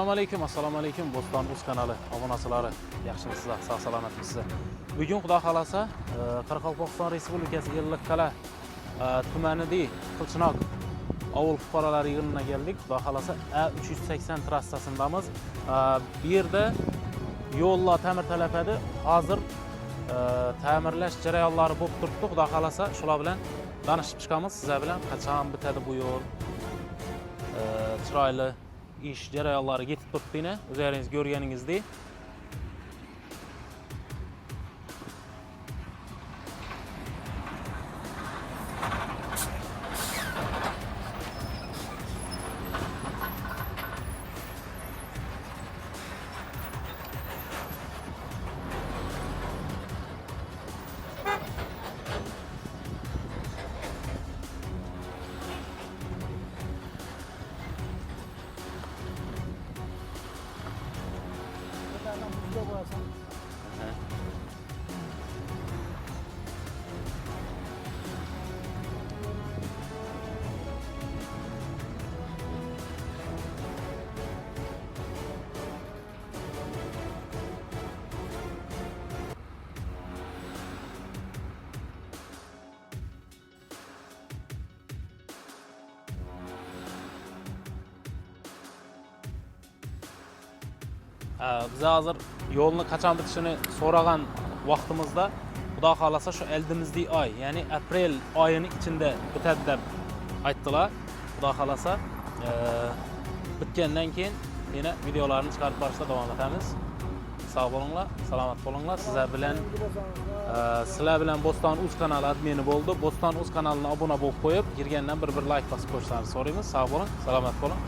Assalomu alaykum. Bo'ston Uz kanali obunachilari. Yaxshimisizlar? Sog' salomatmisizlar? Bugun Xudo xolasa Qoraqalpog'iston Respublikasi Ellikqal'a tumanida Qilchinoq ovul fuqarolari yig'iniga keldik. Xudo xolasa A380 trassasindamiz. Bu yerda yo'llar ta'mirtalab, hozir ta'mirlash jarayonlari bo'lib turibdi. Xudo xolasa shular bilan danishib chiqamiz sizlar bilan. Qachon bitadi bu yo'l? Chiroyli ish jarayonlari yetib turibdi. O'zingiz ko'rganingizdek. Biz hozir yo'lni qachon bitishini so'ragan vaqtimizda Xudo xolasa shu oldimizdagi oy, ya'ni aprel oyining ichida bitadi deb aytdilar. Xudo xolasa bitgandan keyin yana videolarni chiqarib borishda davom etamiz. Sog' bo'linglar, salomat bo'linglar. Sizlar bilan Bo'ston Uz kanali admini bo'ldi. Bo'ston Uz kanalini obuna bo'lib qo'yib, kirgandan bir like bosib qo'yishlaringizni so'raymiz. Sog' bo'ling, salomat bo'ling.